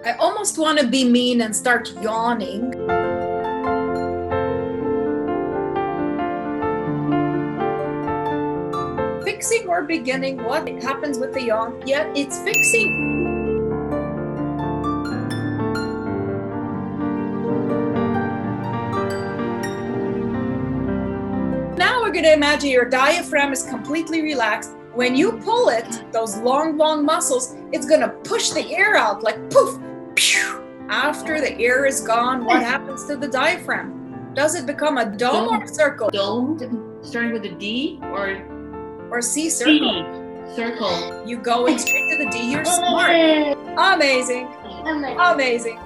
I almost want to be mean and start yawning. Fixing or beginning, what happens with the yawn? Yeah, it's fixing. Now we're going to imagine your diaphragm is completely relaxed. When you pull it, those long muscles, it's going to push the air out like poof. Pew. After the air is gone, what happens to the diaphragm? Does it become a dome or a circle? Dome, starting with a D or C, circle? D, circle. You going straight to the D, you're smart. Amazing. Amazing.